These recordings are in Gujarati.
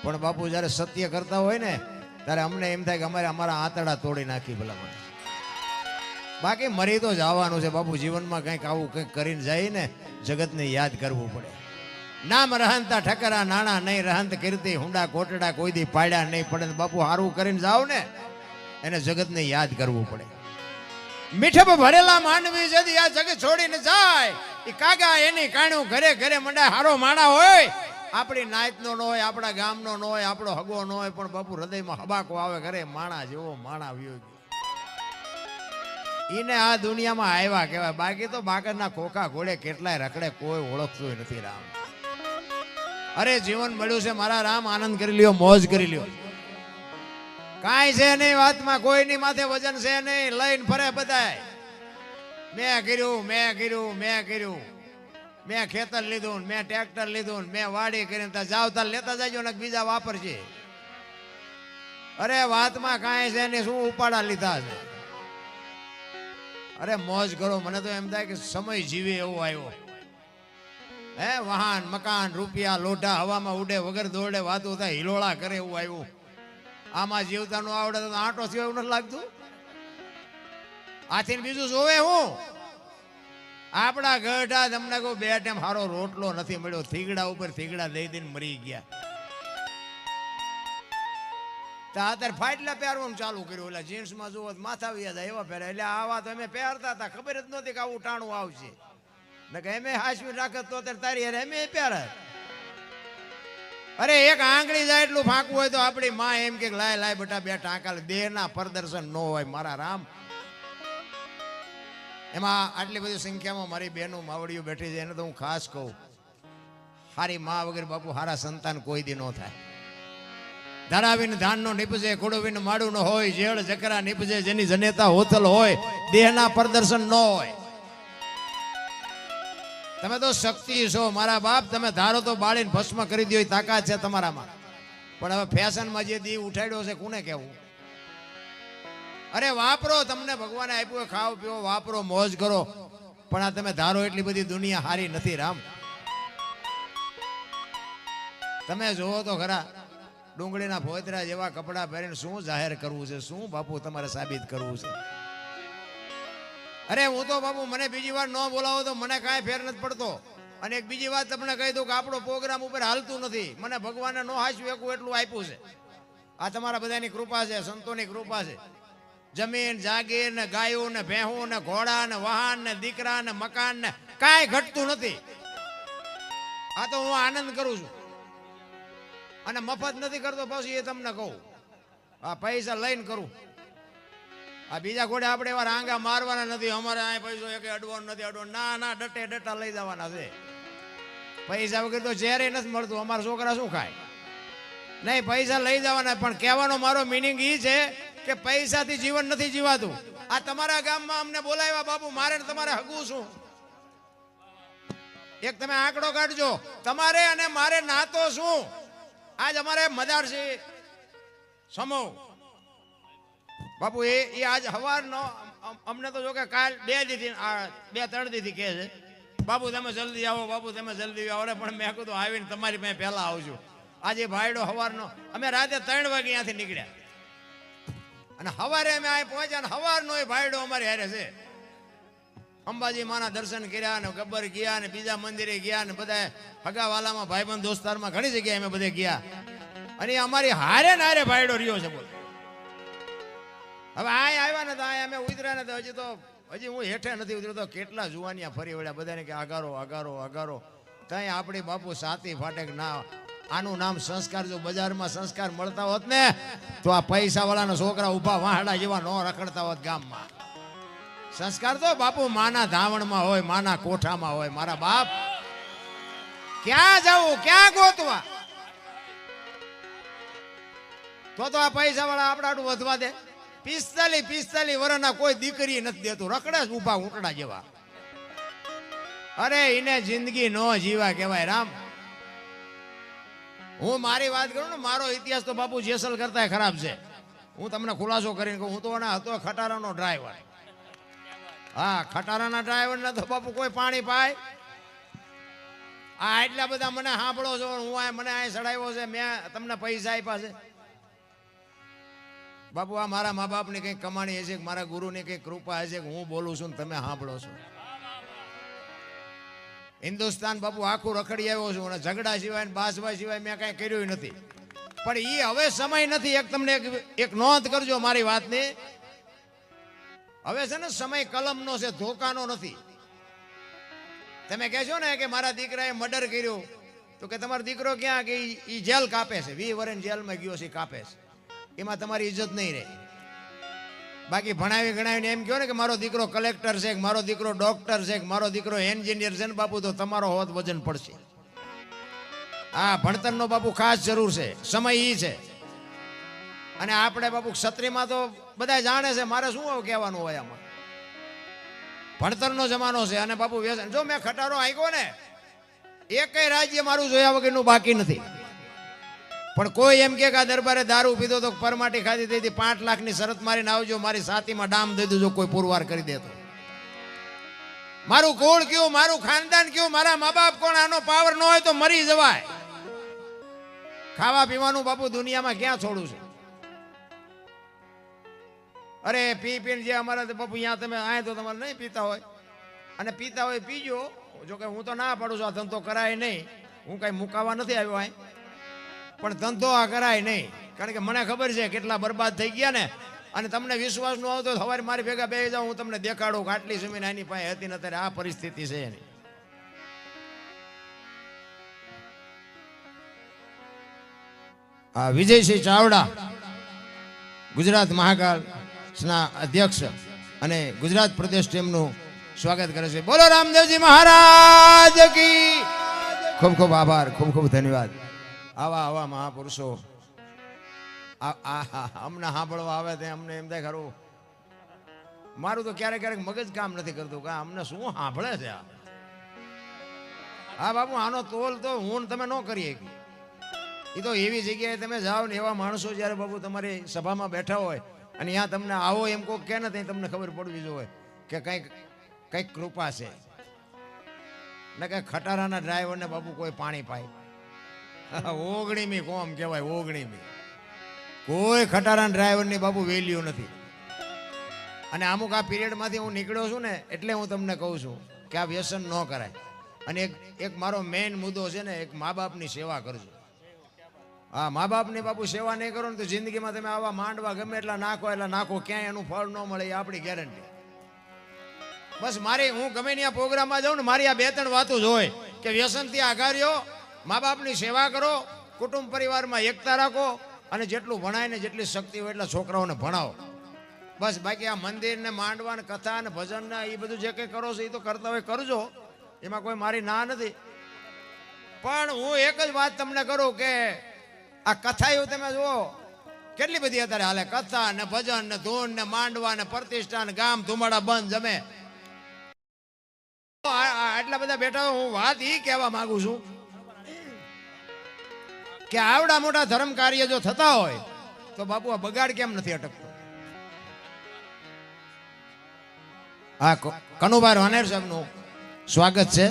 પણ બાપુ જ્યારે સત્ય કરતા હોય ને ત્યારે અમને એમ થાય કે અમારે અમારા આંતરડા તોડી નાખી ભલા. બાકી મરી તો જવાનું છે બાપુ. જીવનમાં કંઈક આવું કંઈક કરીને જાય ને જગતને યાદ કરવું પડે. નામ રહંતા ઠકરા નાણા નહીં, રહંત કીર્તિ હુંડા કોટડા કોઈ દી પાડ્યા નહીં પડે. બાપુ હારું કરીને જાવ ને એને જગતને યાદ કરવું પડે. મીઠપ ભરેલા માનવી જદી આ જગ છોડીને જાય એ કાગા એની કાણું ઘરે ઘરે મંડા હારો માણા હોય. આપણી નાયતનો ન હોય, આપણા ગામનો ન હોય, આપણો હગો ન હોય, પણ બાપુ હૃદયમાં હબાકો આવે ઘરે માણા જેવો માણા વ્યો ગયો. એને આ દુનિયામાં આવ્યા કહેવાય. બાકી તો બાકરના ખોખા ઘોડે કેટલાય રખડે, કોઈ ઓળખતું નથી રામ. અરે જીવન મળ્યું છે મારા રામ, આનંદ કરી લ્યો, મોજ કરી લ્યો. કાંઈ છે નહીં વાતમાં, કોઈની માથે વજન છે નહીં, લઈને ફરે બધાય. મેં કર્યું, મેં કર્યું, મેં કર્યું, મેં ખેતર લીધું, મેં ટ્રેક્ટર લીધું, મેં વાડી કરીને ત્યાં જાવ તાર લેતા જાજો ને બીજા વાપરશે. અરે વાતમાં કાંઈ છે નહીં, શું ઉપાડા લીધા છે. અરે મોજ કરો. મને તો એમ થાય કે સમય જીવે એવો આવ્યો. હે વાહન મકાન રૂપિયા લોઢા હવામાં ઉડે, વગર દોડે વાતો થાય, હિલોળા કરે એવું આવ્યું. આમાં જીવતા નું આવડે તો આંટો થયો એવું નથી લાગતું. આથી બીજું જોવે હું. આપણા ગઢા તમને કહું બે ટાઈમ સારો રોટલો નથી મળ્યો. થીગડા ઉપર થીગડા દઈ દઈને મરી ગયા. અત્યારે ફાટલા પહેરવાનું ચાલુ કર્યું. એટલે જીન્સમાં જુઓ માથા વ્યાજ એવા પહેરે. એટલે આવા તો અમે પહેરતા હતા, ખબર જ નહોતી કે આવું ટાણું આવશે. ને કે એમે હાસવી રાખત તો અત્યારે તારી યાર એમે પહેરે. અરે એક આંગળી જાય એટલું ફાંકવું હોય તો આપણી માં એમ કે લાય લાય બેટા બે ટાંકા. દેહના પ્રદર્શન ન હોય મારા રામ. એમાં આટલી બધી સંખ્યામાં મારી બહેનો માવડીઓ બેઠી છે એને તો હું ખાસ કહું, હારી માં વગર બાપુ હારા સંતાન કોઈ દી ન થાય. ધરાવીને ધાન નો નીપજે, ખોડવીને માડું ન હોય, જેળ જકરા નીપજે જેની જનેતા હોતલ હોય, દેહના પ્રદર્શન ન હોય. તમે તો શક્તિ છો મારા બાપ. તમે ધારો તો બાળીને ભસ્મ કરી દો તાકાત છે તમારામાં. પણ હવે ફેશનમાં જે દી ઉઠાડ્યો છે કોને કહેવું. અરે વાપરો, તમને ભગવાને આપ્યું, ખાઓ પીવો વાપરો, મોજ કરો. પણ આ તમે ધારો એટલી બધી દુનિયા હારી નથી રામ. તમે જોવો તો ખરા, ડુંગળીના ફોતરા જેવા કપડા પહેરીને શું જાહેર કરવું છે, શું બાપુ તમારે સાબિત કરવું છે. અરે હું તો બાપુ મને બીજી વાર ન બોલાવો તો મને કાંઈ ફેર નથી પડતો. અને એક બીજી વાત તમને કહી દઉં કે આપણો પ્રોગ્રામ ઉપર હાલતું નથી. મને ભગવાને ન હાંસવું એકું એટલું આપ્યું છે. આ તમારા બધાની કૃપા છે, સંતોની કૃપા છે. જમીન જાગીર ને ગાયું ને ભેહું ને ઘોડા ને વાહન ને દીકરા ને મકાન ને કાંઈ ઘટતું નથી. આ તો હું આનંદ કરું છું અને મફત નથી કરતો. પછી એ તમને કહું, આ પૈસા લઈને કરું. આ બીજા ઘોડે આપણે એવા રાંગા મારવાના નથી. અમારે આ પૈસો એક અડવાનું નથી, અડવાનું ના ના, ડટે ડટા લઈ જવાના છે. પૈસા વગર તો ઝેરે નથી મળતું. અમારા છોકરા શું ખાય? નહીં, પૈસા લઈ જવાના. પણ કહેવાનો મારો મિનિંગ એ છે કે પૈસાથી જીવન નથી જીવાતું. આ તમારા ગામમાં અમને બોલાવ્યા બાપુ, મારે તમારે હગું શું? એક તમે આંકડો કાઢજો, તમારે અને મારે નાતો શું? આજ અમારે મદારસી સમો બાપુ એ આજ સવારનો અમને તો જો કે કાલ 2 દીથી 2-3 દીથી કહે છે બાપુ તમે જલ્દી આવો, બાપુ તમે જલ્દી આવો. પણ મેં કીધું આવીને તમારી પાસે પહેલા આવજો. આજે ભાઈડો સવારનો અમે રાતે 3 વાગે અહીંયાથી નીકળ્યા અને સવારે અમે અહીં પહોંચ્યા ને સવારનો એ ભાઈડો અમારી હારે છે. અંબાજી માના દર્શન કર્યા ને ગબ્બર ગયા ને બીજા મંદિરે ગયા ને બધા હગાવાલામાં ભાઈબંધ દોસ્તારમાં ઘણી જગ્યાએ અમે બધે ગયા. અને અમારી હારે ને હારે ભાઈડો રહ્યો છે. બોલ હવે આ આવ્યા ને તો આ અમે ઉતર્યા ને તો હજી હું હેઠે નથી ઉતર્યો તો કેટલા જુવાનિયા ફરી વળ્યા. બધાને કે આગારો આગારો આગારો. ત્યાં આપણી બાપુ સાતી ફાટેક ના. આનું નામ સંસ્કાર. જો બજારમાં સંસ્કાર મળતા હોત ને તો આ પૈસા વાળાના છોકરા ઉભા વાહડા જેવા ન રખડતા હોત ગામમાં. સંસ્કાર તો બાપુ માના ધાવણમાં હોય, માના કોઠામાં હોય. મારા બાપ ક્યાં જવું, ક્યાં ગોતવા? તો આ પૈસા વાળા આપણા આટલું વધવા દે. 45 વર્ષના કોઈ દીકરી નથી દેતું, રખડે જ ઉભા ઊંટડા જેવા. અરે એને જિંદગી નો જીવા કહેવાય રામ. હું મારી વાત કરું ને, મારો ઇતિહાસ તો બાપુ જેસલ કરતા ખરાબ છે. હું તમને ખુલાસો કરીને કહું, હું તો હતો ખટારાનો ડ્રાઈવર. હા, ખટારાના ડ્રાઈવર ને તો બાપુ કોઈ પાણી પાય આ એટલા બધા મને સાંભળો છો, હું મને આ સડાવ્યો છે, મેં તમને પૈસા આપ્યા છે? બાપુ આ મારા મા બાપની કંઈક કમાણી હશે, મારા ગુરુની કંઈક કૃપા હશે કે હું બોલું છું ને તમે સાંભળો છો. હિન્દુસ્તાન બાપુ આખું રખડી આવ્યો છું અને ઝઘડા સિવાય બાસવા સિવાય મેં કાંઈ કર્યું નથી. પણ એ હવે સમય નથી. એક તમને એક નોંધ કરજો મારી વાતની. હવે છે ને સમય કલમનો છે, ધોકાનો નથી. તમે કહેશો ને કે મારા દીકરાએ મર્ડર કર્યું, તો કે તમારો દીકરો ક્યાં કે એ જેલ કાપે છે, 20 વર્ષ જેલમાં ગયો છે, કાપે છે, એમાં તમારી ઇજ્જત નહીં રહે. બાકી ભણાવી ગણાવીને એમ કહો ને કે મારો દીકરો કલેક્ટર છે, કે મારો દીકરો ડોક્ટર છે, કે મારો દીકરો એન્જિનિયર છે ને બાપુ, તો તમારો હોત વજન પડશે. હા, ભણતરનો બાપુ ખાસ જરૂર છે, સમય ઈ છે. અને આપણે બાપુ ક્ષત્રિયમાં તો બધા જાણે છે, મારે શું કહેવાનું હોય આમાં. ભણતરનો જમાનો છે અને બાપુ વ્યસન. જો મેં ખટારો આંક્યો ને, એકેય રાજ્ય મારું જોયા વગરનું બાકી નથી. પણ કોઈ એમ કે આ દરબારે દારૂ પીધો તો પરમાટી ખાધી થઈ 5 લાખની શરત મારીને આવજો, મારી છાતીમાં ડામ દઈ દેજો કોઈ પુરવાર કરી દેતો. મારું કુળ કયું, મારું ખાનદાન કયું, મારા મા બાપ કોણ, આનો પાવર ન હોય તો મરી જવાય. ખાવા પીવાનું બાપુ દુનિયામાં ક્યાં છોડું છે? અરે પી પીને જે અમારા બાપુ અહીંયા તમે આય તો તમારે નહીં પીતા હોય, અને પીતા હોય પીજો. જોકે હું તો ના પાડું છું, આ ધંધો કરાય નહીં. હું કાંઈ મુકાવા નથી આવ્યો અહીં, પણ ધંધો આ કરાય નહીં. કારણ કે મને ખબર છે કેટલા બરબાદ થઈ ગયા ને. અને તમને વિશ્વાસ ન આવતો સવારે મારી ભેગા બેસી જાઓ, હું તમને દેખાડું કે આટલી જમીન એની પાસે હતી ને અત્યારે આ પરિસ્થિતિ છે એની. આ વિજયસિંહ ચાવડા ગુજરાત મહાકાળના અધ્યક્ષ અને ગુજરાત પ્રદેશ ટીમનું સ્વાગત કરે છે. બોલો રામદેવજી મહારાજ કી. ખૂબ ખૂબ આભાર, ખૂબ ખૂબ ધન્યવાદ. આવા આવા મહાપુરુષો અમને સાંભળવા આવે તે અમને એમ થાય ખરું. મારું તો ક્યારેક ક્યારેક મગજ કામ નથી કરતું કે અમને શું સાંભળે છે આ. હા બાપુ, આનો તોલ તો હું તમે ન કરીએ. એ તો એવી જગ્યાએ તમે જાઓ ને, એવા માણસો જ્યારે બાપુ તમારી સભામાં બેઠા હોય અને ત્યાં તમને આવો એમ કોઈ કે નથી, તમને ખબર પડવી જોઈએ કે કંઈક કૃપા છે. ને કંઈક ખટારાના ડ્રાઈવરને બાપુ કોઈ પાણી પાય. ઓગણીમી કોમ કહેવાય, ઓગણીમી. કોઈ ખટારાના ડ્રાઈવરની બાપુ વેલ્યુ નથી. અને અમુક આ પીરિયડમાંથી હું નીકળ્યો છું ને, એટલે હું તમને કહું છું કે આ વ્યસન ન કરાય. અને એક મારો મેઇન મુદ્દો છે ને, એક મા બાપની સેવા કરજો. હા, મા બાપની બાપુ સેવા નહીં કરો ને તો જિંદગીમાં તમે આવા માંડવા ગમે એટલા નાખો, ક્યાંય એનું ફળ ન મળે, એ આપણી ગેરંટી. બસ હું ગમે ત્યાં પ્રોગ્રામમાં જાઉં ને, મારી આ 2-3 વાતો જ હોય કે વ્યસનથી આઘાર્યો, મા બાપની સેવા કરો, કુટુંબ પરિવારમાં એકતા રાખો, અને જેટલું ભણાય ને જેટલી શક્તિ હોય એટલા છોકરાઓને ભણાવો. બસ બાકી આ મંદિર ને માંડવા ને કથા ને ભજન ને એ બધું જે કંઈ કરો છો એ તો કરતા હોય કરજો, એમાં કોઈ મારી ના નથી. પણ હું એક જ વાત તમને કરું કે આ કથા એવું તમે જુઓ કેટલી બધી અત્યારે હાલે, કથા ને ભજન ને ધૂન ને માંડવા ને પ્રતિષ્ઠા ને ગામ ધુમાડા બંધ જમે. આટલા બધા બેઠા હું વાત એ કહેવા માંગુ છું કે આવડા મોટા ધર્મ કાર્ય જો થતા હોય તો બાપુ આ બગાડ કેમ નથી અટકતો? આ કનુભાઈ વાનેર સાહેબનું સ્વાગત છે.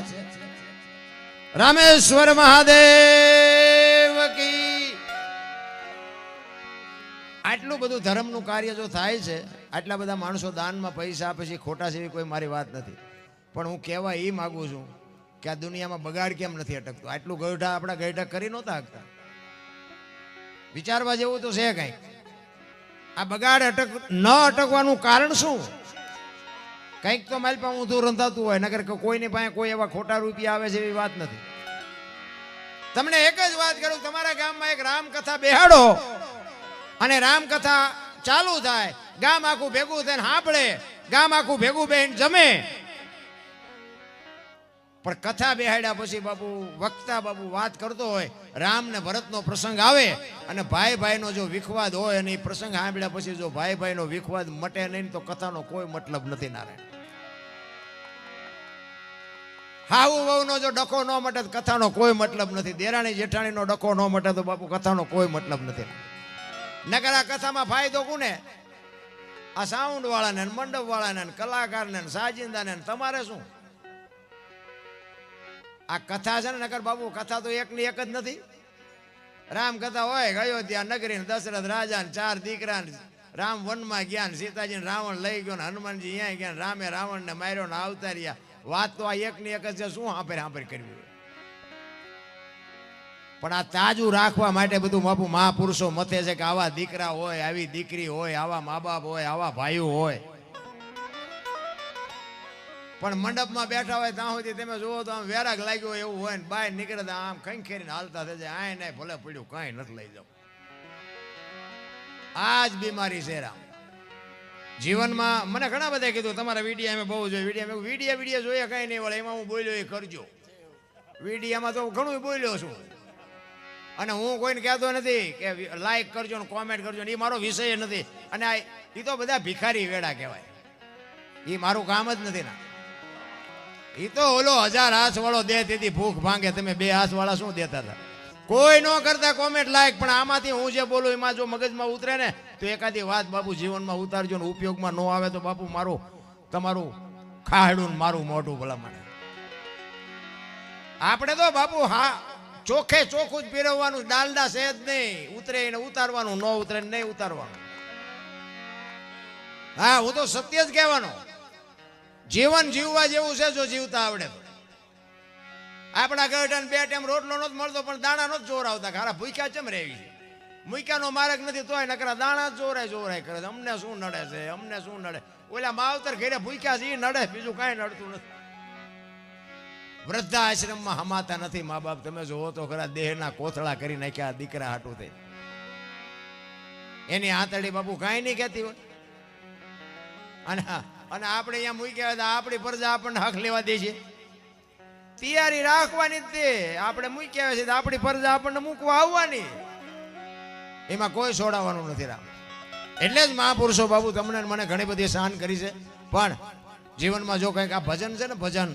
રામેશ્વર મહાદેવ કી. આટલું બધું ધર્મનું કાર્ય જો થાય છે, આટલા બધા માણસો દાનમાં પૈસા આપે છે, ખોટા છે એવી કોઈ મારી વાત નથી. પણ હું કહેવા એ માગું છું કે આ દુનિયામાં બગાડ કેમ નથી અટકતો? આટલું ગઈઢા આપણા ગઈઢા કરી નહોતા શકતા. વિચારવા જેવું તો છે કંઈક. આ બગાડ ન અટકવાનું કારણ શું? કંઈક તો મારી પાસે ઊંધું રંધાતું હોય, નગર કોઈની પાસે કોઈ એવા ખોટા રૂપિયા આવે છે એવી વાત નથી. તમને એક જ વાત કરું, તમારા ગામમાં એક રામકથા બેહાડો અને રામકથા ચાલુ થાય, ગામ આખું ભેગું થઈને સાંભળે, ગામ આખું ભેગું બેહીને જમે. પણ કથા બેહાડ્યા પછી બાપુ વક્તા બાપુ વાત કરતો હોય, રામ ને ભરતનો પ્રસંગ આવે અને ભાઈ ભાઈનો જો વિખવાદ હોય અને એ પ્રસંગ સાંભળ્યા પછી જો ભાઈ ભાઈનો વિખવાદ મટે નહીં તો કથાનો કોઈ મતલબ નથી. નારાયણ હાવું વહુનો જો ડખો ન મટે તો કથાનો કોઈ મતલબ નથી. દેરાણી જેઠાણીનો ડખો ન મટે તો બાપુ કથાનો કોઈ મતલબ નથી. નકર આ કથામાં ફાયદો કોને? આ સાઉન્ડ વાળાને, મંડપ વાળાને, કલાકારને, સાજિંદાને. તમારે શું? આ કથા છે ને નકર બાપુ કથા તો એકની એક જ નથી. રામ કથા હોય અયોધ્યા નગરી દશરથ રાજા ને 4 દીકરા રામ વનમાં ગયા ને સીતાજી રાવણ લઈ ગયો ને હનુમાનજી અહીંયા ગયા રામે રાવણ ને માર્યો ને આવતા રહ્યા. વાત તો આ એકની એક જ છે. શું હાંપર કરવી? પણ આ તાજું રાખવા માટે બધું બાપુ મહાપુરુષો મથે છે કે આવા દીકરા હોય, આવી દીકરી હોય, આવા મા બાપ હોય, આવા ભાઈઓ હોય. પણ મંડપમાં બેઠા હોય ત્યાં સુધી તમે જુઓ તો આમ વેરાગ લાગ્યો હોય એવું હોય ને બહાર નીકળે તો આમ ખંખેરીને હાલતા થઈ જાય. આય નહીં ભલે પડ્યું કાંઈ નથી લઈ જાવ. આ જ બીમારી છે રામ જીવનમાં. મને ઘણા બધા કીધું તમારા વિડીયો અમે બહુ જોયું. વિડીયો જોઈએ કાંઈ નહીં વળે એમાં હું બોલ્યો એ કરજો. વિડીયામાં તો ઘણું બોલ્યો છું અને હું કોઈને કહેતો નથી કે લાઈક કરજો ને કોમેન્ટ કરજો ને એ મારો વિષય નથી. અને એ તો બધા ભિખારી વેડા કહેવાય. એ મારું કામ જ નથી ના. એ તો ઓલો 1000 હાથ વાળો દે તેથી ભૂખ ભાંગે. તમે 2 હાથ વાળા શું દેતા હતા? કોઈ ન કરતા કોમેન્ટ લાઈક. પણ આમાંથી હું જે બોલું એમાં જો મગજમાં ઉતરે ને તો એકાદી વાત બાપુ જીવનમાં ઉતારજો ને ઉપયોગમાં ન આવે તો બાપુ મારું તમારું ખાહડું ને મારું મોઢું ભલા મને. આપણે તો બાપુ હા ચોખ્ખે ચોખ્ખું જ પીરવવાનું. ડાલડા છે જ નહીં. ઉતરે એને ઉતારવાનું, ન ઉતરે નહીં ઉતારવાનું. હા હું તો સત્ય જ કહેવાનો. જીવન જીવવા જેવું છે જો જીવતા આવડે તો. આપણા ગઢાને 2 ટાઈમ રોટલો નતો મળતો પણ દાણા નો જોર આવતા. ખારા ભૂખ્યા ચમ રેવી છે. મૂક્યાનો માર્ગ નથી તોય નકરા દાણા જોરાય કરે છે. અમને શું નડે છે? અમને શું નડે? ઓલા માવતર ઘરે ભૂખ્યા છે એ નડે, બીજું કાંઈ નડતું નથી. વૃદ્ધાશ્રમમાં હમાતા નથી મા બાપ. તમે જોવો તો ખરા દેહના કોથળા કરી નાખ્યા દીકરા હાટું થઈ. એની આંતળી બાપુ કાંઈ નહીં કહેતી હોય. અને આપણે અહીંયા મૂક્યા હોય તો આપણી પ્રજા આપણને હક લેવા દે છે. તૈયારી રાખવાની જ તે. આપણે મૂક્યા છે તો આપણી પ્રજા આપણને મૂકવા આવવાની. એમાં કોઈ છોડાવવાનું નથી રામ. એટલે જ મહાપુરુષો બાબુ તમને મને ઘણી બધી સહન કરી છે. પણ જીવનમાં જો કંઈક આ ભજન છે ને ભજન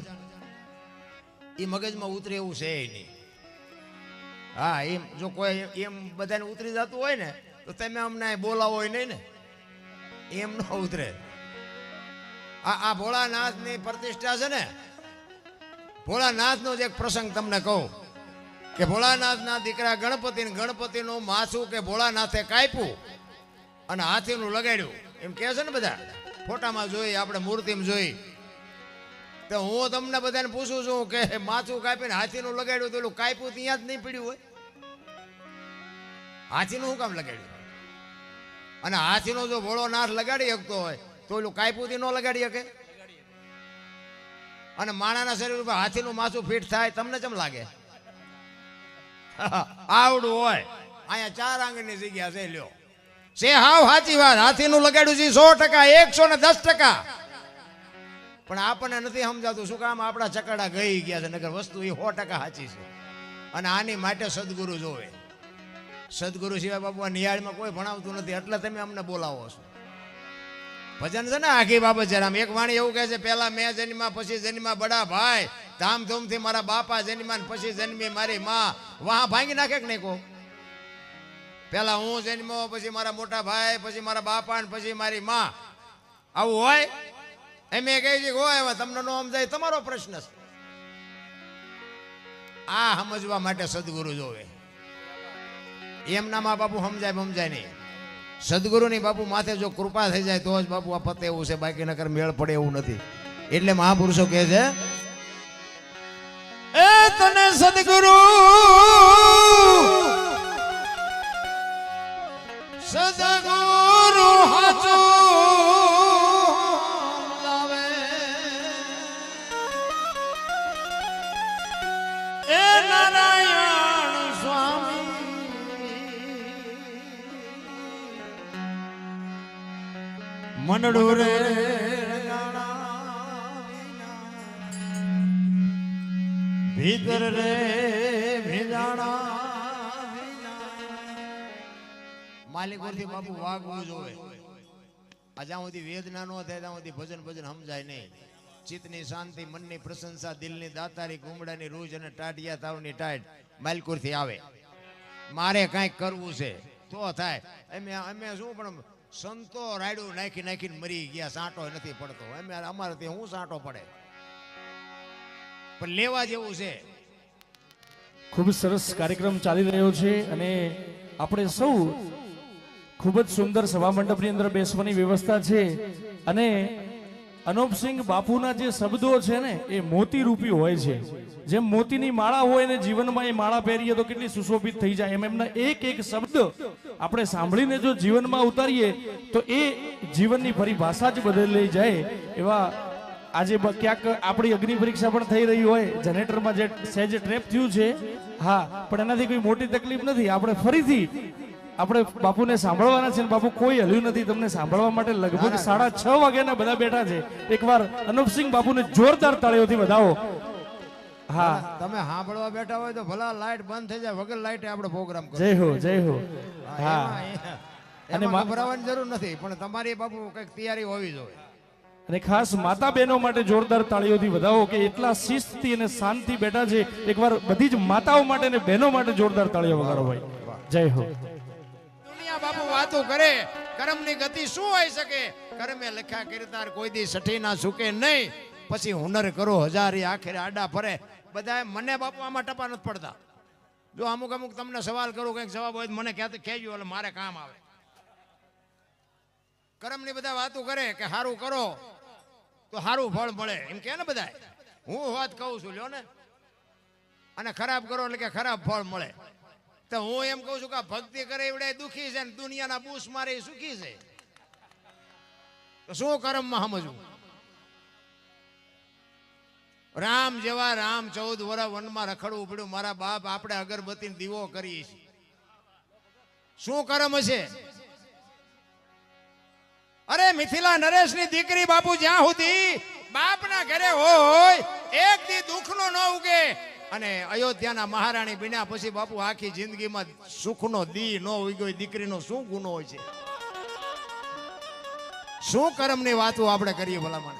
એ મગજમાં ઉતરે એવું છે નહીં. હા એમ જો કોઈ એમ બધાને ઉતરી જતું હોય ને તો તમે અમને બોલાવો હોય નહીં ને એમ ન ઉતરે. આ ભોળાનાથની પ્રતિષ્ઠા છે ને. ભોળાનાથનો જ એક પ્રસંગ તમને કહું કે ભોળાનાથના દીકરા ગણપતિનું માથું કે ભોળાનાથે કાપ્યું અને હાથીનું લગાડ્યું એમ કહે છે ને બધા. ફોટામાં જોઈ આપણે મૂર્તિમાં જોઈ તો હું તમને બધાને પૂછું છું કે માથું કાપીને હાથીનું લગાડ્યું તો એલું કાપ્યું ત્યાં જ નહીં પડ્યું હોય? હાથીનું શું કામ લગાડ્યું? અને હાથીનો જો ભોળોનાથ લગાડી શકતો હોય તો એલું કાપ્યું ન લગાડી શકે? અને માણાના શરીર ઉપર હાથીનું માથું ફિટ થાય તમને કેમ લાગે? આવડું હોય. અહીંયા 4 આંગળની જગ્યા છે લ્યો. છે હાવ સાચી વાત. હાથીનું લગાડ્યું છે 100%, 110%. પણ આપણને નથી સમજાતું. શું કામ? આપણા ચકડા ગઈ ગયા છે. નગર વસ્તુ એ 100% સાચી છે. અને આની માટે સદગુરુ જોવે. સદગુરુ સિવાય બાપુ આ નિયાળમાં કોઈ ભણાવતું નથી. એટલે તમે અમને બોલાવો છો. ભજન છે ને આખી બાબત છે રામ. એક વાણી એવું કહે છે પહેલા મેં જન્મ્યા પછી જન્મ્યા બડા ભાઈ, ધામધૂમથી મારા બાપા જન્મ્યા પછી જન્મી મારી માં. વાહ ભાંગી નાખે કે નહીં? કો પેલા હું જન્મ્યો પછી મારા મોટા ભાઈ પછી મારા બાપા પછી મારી માં. આવું હોય? એમ કહી છે હોય. તમને નો સમજાય તમારો પ્રશ્ન છે. આ સમજવા માટે સદગુરુ જોવે. એમના મા બાપુ સમજાય નહીં. સદગુરુની બાપુ માથે જો કૃપા થઈ જાય તો જ બાપુ આ પતે એવું છે. બાકી નકર મેળ પડે એવું નથી. એટલે મહાપુરુષો કહે છે એ તને સદગુરુ હાચું લાવે એ નારાયણ સ્વામી મનડું રે ભીતર રે ભીજાણા. માલિકોથી બાપુ વાગવું જોવે. જ્યાં સુધી વેદના ન થાય ત્યાં સુધી ભજન સમજાય નહીં. ચિત્તની શાંતિ, મનની પ્રશંસા, દિલની દાતારી, ગુમડાની રૂજ અને ટાટિયા તાવની ટાઈટ માલિકોથી આવે. મારે કાંઈક કરવું છે તો થાય. અમે શું પણ સંતો રાયડું નાખીને મરી ગયા. સાંટો નથી પડતો. અમારે ત્યાં હું સાંટો પડે? પણ લેવા જેવું છે. ખૂબ સરસ કાર્યક્રમ ચાલી રહ્યો છે અને આપણે સૌ ખૂબ જ સુંદર સભા મંડપની અંદર બેસવાની વ્યવસ્થા છે અને અનુપસિંહ બાપુના જે શબ્દો છે ને એ મોતી રૂપી હોય છે. જેમ મોતીની માળા હોય ને જીવનમાં એ માળા પહેરીએ તો કેટલી સુશોભિત થઈ જાય એમ એમના એક એક શબ્દ આપણે સાંભળીને જો જીવનમાં ઉતારીએ તો એ જીવનની પરિભાષા જ બદલી જાય એવા આજે ક્યાંક આપણી અગ્નિ પરીક્ષા પણ થઈ રહી હોય જનરેટરમાં જે સહેજ ટ્રેપ થયું છે હા પણ એનાથી કોઈ મોટી તકલીફ નથી. આપણે ફરીથી આપણે બાપુને સાંભળવાના છે. બાપુ કોઈ હલ્યું નથી તમને સાંભળવા માટે. લગભગ 6:30 વાગ્યાના બધા બેઠા છે. એકવાર અનુપસિંહ બાપુને જોરદાર તાળીઓથી વધાવો. હા તમે સાંભળવા બેઠા હોય તો ભલા લાઈટ બંધ થઈ જાય, વગર લાઈટે આપણો પ્રોગ્રામ કરો. જય હો જય હો. હા અને ગભરાવાની જરૂર નથી, પણ તમારી બાપુ કઈક તૈયારી હોવી જોઈએ. અને ખાસ માતા બહેનો માટે જોરદાર તાળીઓથી વધાવો કે એટલા શિસ્તથી અને શાંતિ બેઠા છે. એકવાર બધી જ માતાઓ માટે અને બહેનો માટે જોરદાર તાળીઓ વગાડો ભાઈ. જય હો. દુનિયા બાપુ વાતો કરે, કર્મની ગતિ શું હોઈ શકે? કર્મે લખ્યા કીર્તાર કોઈ દી સઠી ના ચૂકે નહીં. પછી હુનર કરો હજારી આખરે આડા ફરે. બધા મને બાપુ આમાં ટપા નથી પડતા. જો અમુક અમુક તમને સવાલ કરું, કઈક જવાબ હોય મને કહેજો એટલે મારે કામ આવે. કર્મની બધા વાતો કરે કે સારું કરો તો સારું ફળ મળે એમ કે ને બધા. હું વાત કહું છું લ્યો ને. અને ખરાબ કરો એટલે કે ખરાબ ફળ મળે. તો હું એમ કહું છું કે ભક્તિ કરે એવડે દુખી છે ને દુનિયાના બૂસ મારે સુખી છે. તો શું કર્મમાં સમજવું? રામ જેવા રામ 14 વર્ષ વનમાં રખડવું પડ્યું. મારા બાપ આપણે અગરબત્તી દીવો કરીએ છીએ. શું કર્મ છે? અરે મિથિલા નરેશની દીકરી બાપુ જ્યાં સુધી બાપના ઘરે હોય એક દી દુઃખનો ન ઉગે. અને અયોધ્યાના મહારાણી બન્યા પછી બાપુ આખી જિંદગીમાં સુખનો દી ન ઉગ્યો. દીકરીનો શું ગુનો હોય છે? શું કર્મની વાતો આપણે કરીએ ભલામણ?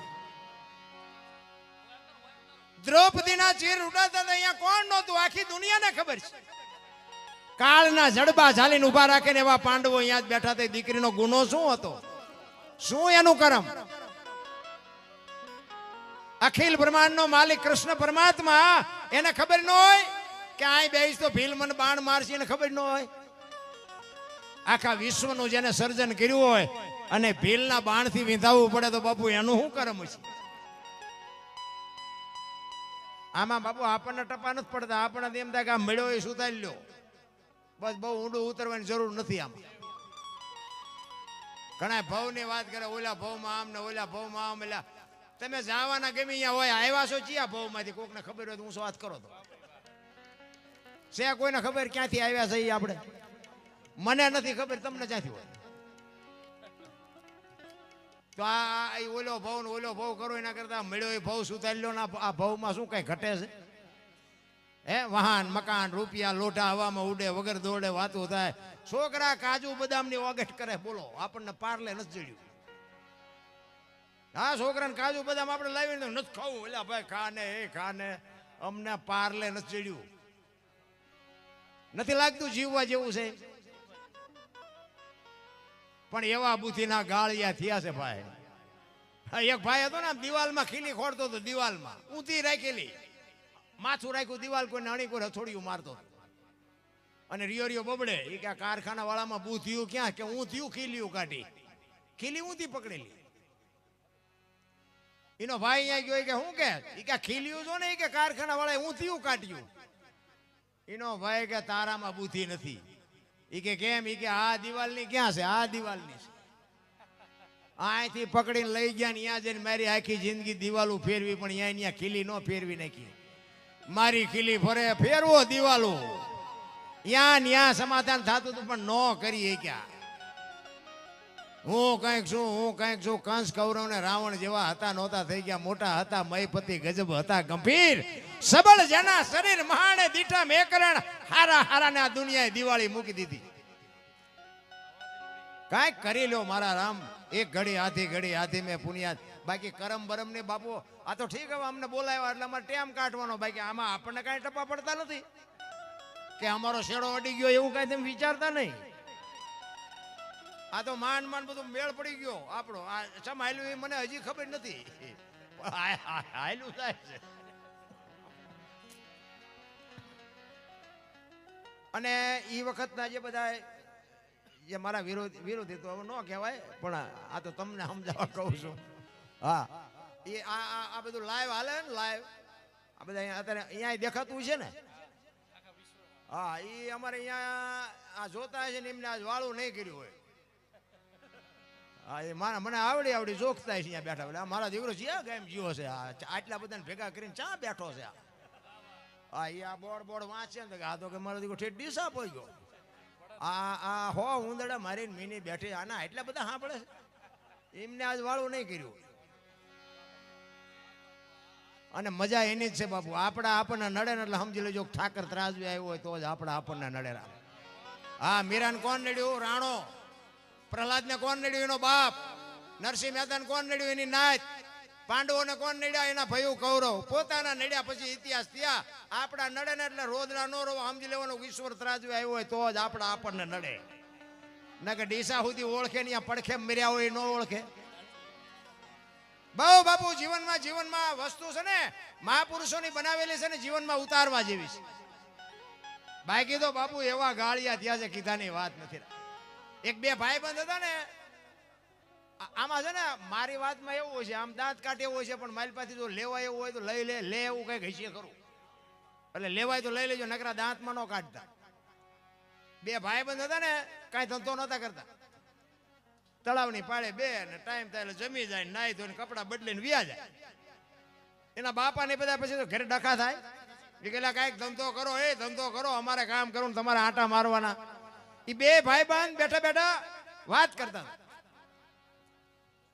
દ્રૌપદીના ચીર ઉડાતા અહીંયા કોણ નહોતું? આખી દુનિયાને ખબર છે. કાળના જડબા ઝાલીને ઉભા રાખીને એવા પાંડવો અહીંયા જ બેઠા હતા. દીકરીનો ગુનો શું હતો? શું એનું કર્મ? અખિલ બ્રહ્માંડ નો માલિક કૃષ્ણ પરમાત્મા એને ખબર ન હોય કે આ બેસ તો ભીલ મને બાણ મારશે? એને ખબર ન હોય? આખા વિશ્વનું જેને સર્જન કર્યું હોય અને ભીલના બાણથી વિંધાવવું પડે તો બાપુ એનું શું કર્મ છે? આમાં બાપુ આપણને ટપા નથી પડતા. આપણને એમ થાય કે આ મળ્યો એ સુતારી લ્યો. બસ બહુ ઊંડું ઉતરવાની જરૂર નથી. આમાં ઘણા ભાવની વાત કરે, ઓલા ભાવમાં આમ ને ઓલા ભાવમાં આમ. એટલે તમે જવાના ગમે અહીંયા હોય, આવ્યા છો ચિયા ભાવમાંથી? કોકને ખબર હોય તો હું વાત કરો તો છે કોઈને ખબર ક્યાંથી આવ્યા છે? આપણે મને નથી ખબર, તમને ક્યાંથી હોય? તો આ ઓલો ભાવ ને ઓલો ભાવ કરો એના કરતા મળ્યો એ ભાવ સુધારી લો. આ ભાવમાં શું કઈ ઘટે છે? હે વાહન મકાન રૂપિયા લોટા હવામાં ઉડે, વગર દોડે વાતો થાય. છોકરા કાજુ બદામની ઓગટ કરે. બોલો આપણને પાર્લે નથી જડ્યું. હા છોકરાને કાજુ બદામ આપણે લાવીને નથી ખાવું. એટલે ભાઈ ખાને એ ખાને, અમને પાર્લે નથી જડ્યું. નથી લાગતું જીવવા જેવું છે? પણ એવા બુદ્ધિના ગાળિયા થયા છે ભાઈ. એક ભાઈ હતો ને દિવાલમાં ખીલી ખોડતો હતો. દિવાલમાં ઊંધી રાખેલી, માથું રાખ્યું દિવાલ, કોઈ નાની કોઈ હથોડિયું મારતો. અને રિયો બબડે એ કે કારખાના વાળામાં બુ થયું ક્યાં? કે હું થયું ખીલીયું કાઢી. ખીલી ઊંધી પકડેલી. એનો ભાઈ અહીંયા ગયો કે હું કે ખીલીયું છો ને એ કે કારખાના વાળાએ હું થયું કાઢ્યું. એનો ભાઈ કે તારામાં બુદ્ધિ નથી. એ કે કેમ? એ કે આ દિવાલની ક્યાં છે? આ દિવાલની છે. અહીંથી પકડીને લઈ ગયા ને ત્યાં જઈને મારી આખી જિંદગી દિવાલો ફેરવી, પણ અહીંયા ખીલી ન ફેરવી નાખી. મારી ખીલી ફરે ફેરવો દિવાલો. ન્યા સમાધાન થતું હતું પણ ન કરી ક્યાં. હું કંઈક છું. કંસ કૌરવ ને રાવણ જેવા હતા નહોતા થઈ ગયા. મોટા હતા મયપતિ ગજબ હતા ગંભીર. સબળ જેના શરીર મહાણે દીઠા મેકરણ. હારા ને આ દુનિયાએ દિવાળી મૂકી દીધી. કાંઈક કરી લો મારા રામ. એક ઘડી હાથી મેં પુનિયાદ. બાકી કરમ બરમ ને બાપુ આ તો ઠીક. હવે અમને બોલાવ્યા એટલે અમારે ટેમ કાઢવાનો. બાકી આમાં આપણને કાંઈ ટપા પડતા નથી કે અમારો શેડો અડી ગયો એવું કાંઈ તમે વિચારતા નહીં. આ તો માંડ બધું મેળ પડી ગયો આપણો. આ ચમ હાલ્યું એ મને હજી ખબર નથી. હાલ્યું થાય છે. અને એ વખતના જે બધા જે મારા વિરોધી તો ન કહેવાય પણ આ તો તમને સમજાવવા કહું છું. હા, એ આ બધું લાઈવ હાલે ને લાઈવ આ બધા અત્યારે અહીંયા દેખાતું છે ને. હા, એ અમારે અહીંયા આ જોતા છે ને એમને આજ વાળું નહીં કર્યું હોય. હા, એ મને આવડી જોખતા છે અહીંયા બેઠા બેઠા. મારા દીકરો જ્યાં કેમ જીવો છે આટલા બધાને ભેગા કરીને ચા બેઠો છે. હા, એ આ બોર્ડ વાંચે ને આ તો કે મારો દીકરો ઠેઠ ડીસા પડી ગયો. આ હો ઉંદરડા મારીને મીની બેઠી આના એટલા બધા સાંભળે છે. એમને આજ વાળું નહીં કર્યું. અને મજા એની જ છે બાપુ. આપણને નડે ને એટલે સમજી લેજો ઠાકર ત્રાજવી આવ્યો હોય તો જ આપણને નડે. હા, મીરાને કોણ નડ્યું? રાણો. પ્રહલાદને કોણ નડ્યું? એનો બાપ. નરસિંહ મહેતાને કોણ નડ્યું? એની નાત. પાંડવોને કોણ નડ્યા? એના ભયું કૌરવ. પોતાના નડ્યા પછી ઇતિહાસ થયા. આપણા નડે ને એટલે રોદડા નો રોવા સમજી લેવાનું ઈશ્વર ત્રાજવી આવ્યો હોય તો જ આપણને નડે. ના કે ડીસા સુધી ઓળખે ને પડખે મર્યા હોય ન ઓળખે. બહુ બાપુ જીવનમાં વસ્તુ છે ને મહાપુરુષોની બનાવેલી છે ને જીવનમાં ઉતારવા જેવી છે. બાકી તો બાપુ એવા ગાળિયા થયા છે કીધાની વાત નથી. એક બે ભાઈબંધ હતા ને આમાં છે ને મારી વાતમાં એવું હોય છે આમ દાંત કાઢે એવું હોય છે પણ મારી પાસે જો લેવાય એવું હોય તો લે એવું કઈ ઘસીએ ખરું. એટલે લેવાય તો લઈ લેજો નકરા દાંતમાં ન કાઢતા. બે ભાઈબંધ હતા ને કાંઈ ધંધો નહોતા કરતા. તળાવની પાળે બે ને ટાઈમ થાય એટલે જમી જાય નાઈ ધોઈને કપડા બદલીને વ્યા જાય. એના બાપાને બધા પછી તો ઘરે ડખા થાય. એ પેલા કાંઈક ધંધો કરો અમારે કામ કરવું તમારે આટા મારવાના. એ બે ભાઈબંધ બેઠા બેઠા વાત કરતા હતા.